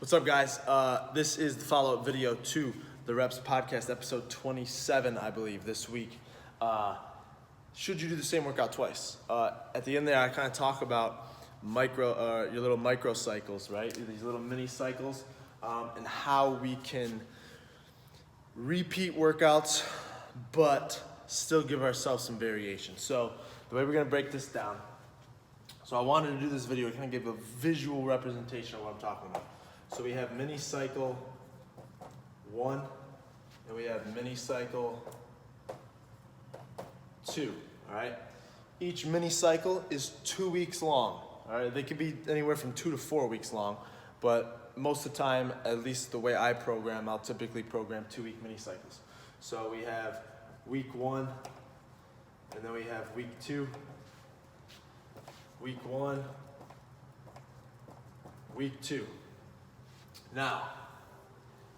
What's up, guys? This is the follow-up video to the Reps Podcast, episode 27, I believe, this week. Should you do the same workout twice? At the end there, I kind of talk about your little micro cycles, right? These little mini cycles, and how we can repeat workouts, but still give ourselves some variation. So the way we're gonna break this down, so I wanted to do this video to kind of give a visual representation of what I'm talking about. So we have mini cycle 1, and we have mini cycle 2, all right? Each mini cycle is 2 weeks long, all right? They could be anywhere from 2 to 4 weeks long, but most of the time, at least the way I program, I'll typically program 2-week mini cycles. So we have week 1, and then we have week 2, week 1, week 2. Now,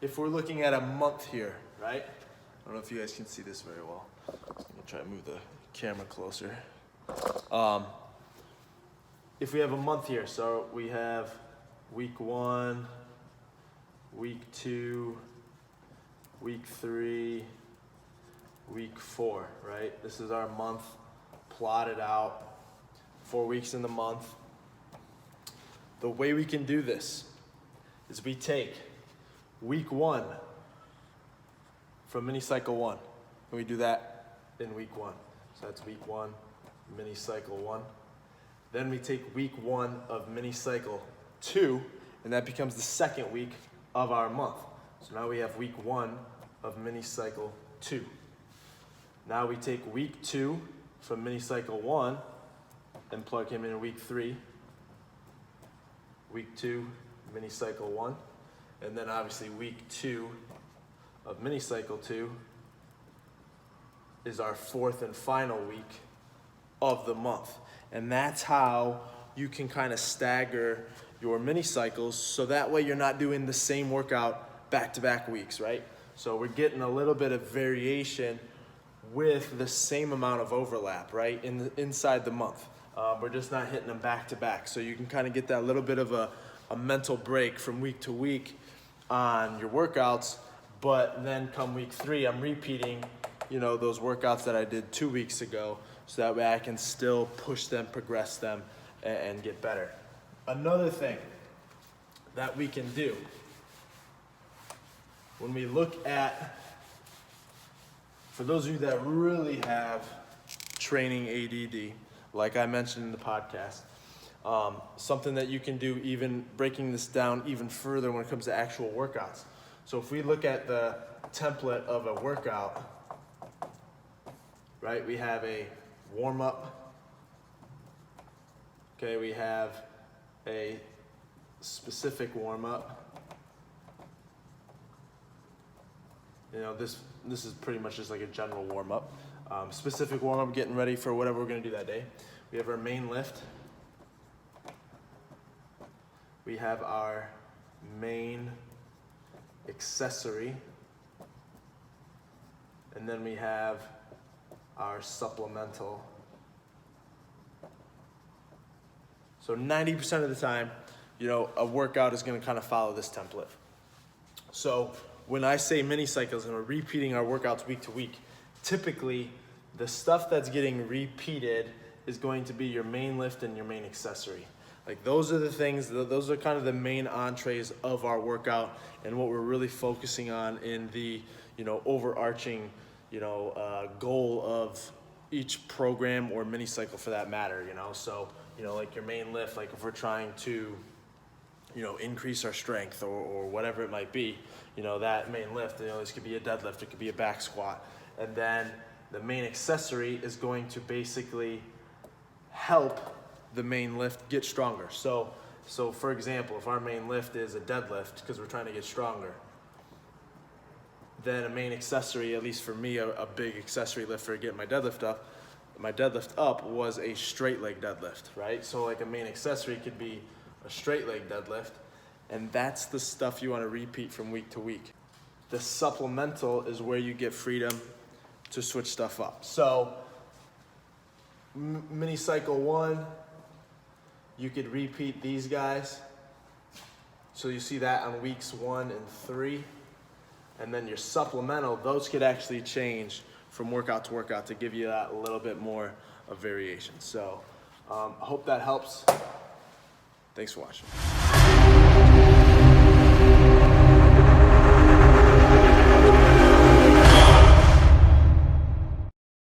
if we're looking at a month here, right? I don't know if you guys can see this very well. I'm gonna try to move the camera closer. If we have a month here, so we have week 1, week 2, week 3, week 4, right? This is our month plotted out, 4 weeks in the month. The way we can do this is we take week 1 from mini cycle 1, and we do that in week 1. So that's week 1, mini cycle 1. Then we take week 1 of mini cycle 2, and that becomes the second week of our month. So now we have week 1 of mini cycle 2. Now we take week 2 from mini cycle 1 and plug him in week 3. Week 2, mini cycle 1. And then obviously week 2 of mini cycle 2 is our 4th and final week of the month. And that's how you can kind of stagger your mini cycles, so that way you're not doing the same workout back-to-back weeks, right? So we're getting a little bit of variation with the same amount of overlap, right, inside the month. We're just not hitting them back-to-back. So you can kind of get that little bit of a mental break from week to week on your workouts, but then come week 3, I'm repeating, those workouts that I did 2 weeks ago, so that way I can still push them, progress them, and get better. Another thing that we can do when we look at, for those of you that really have training ADD, like I mentioned in the podcast, something that you can do, even breaking this down even further when it comes to actual workouts. So if we look at the template of a workout, right, we have a warm-up, okay, we have a specific warm-up. This is pretty much just like a general warm-up. Specific warm-up, getting ready for whatever we're gonna do that day. We have our main lift. We have our main accessory. And then we have our supplemental. So 90% of the time, a workout is gonna kind of follow this template. So when I say mini cycles and we're repeating our workouts week to week, typically the stuff that's getting repeated is going to be your main lift and your main accessory. Like those are the things, those are kind of the main entrees of our workout and what we're really focusing on in the, overarching, goal of each program or mini cycle for that matter, So, like your main lift, like if we're trying to, increase our strength or whatever it might be, that main lift, this could be a deadlift, it could be a back squat. And then the main accessory is going to basically help the main lift get stronger. So for example, if our main lift is a deadlift because we're trying to get stronger, then a main accessory, at least for me, a big accessory lift for getting my deadlift up was a straight leg deadlift, right? So like a main accessory could be a straight leg deadlift, and that's the stuff you want to repeat from week to week. The supplemental is where you get freedom to switch stuff up. So mini cycle 1, you could repeat these guys. So you see that on weeks 1 and 3. And then your supplemental, those could actually change from workout to workout to give you that little bit more of variation. So I hope that helps. Thanks for watching.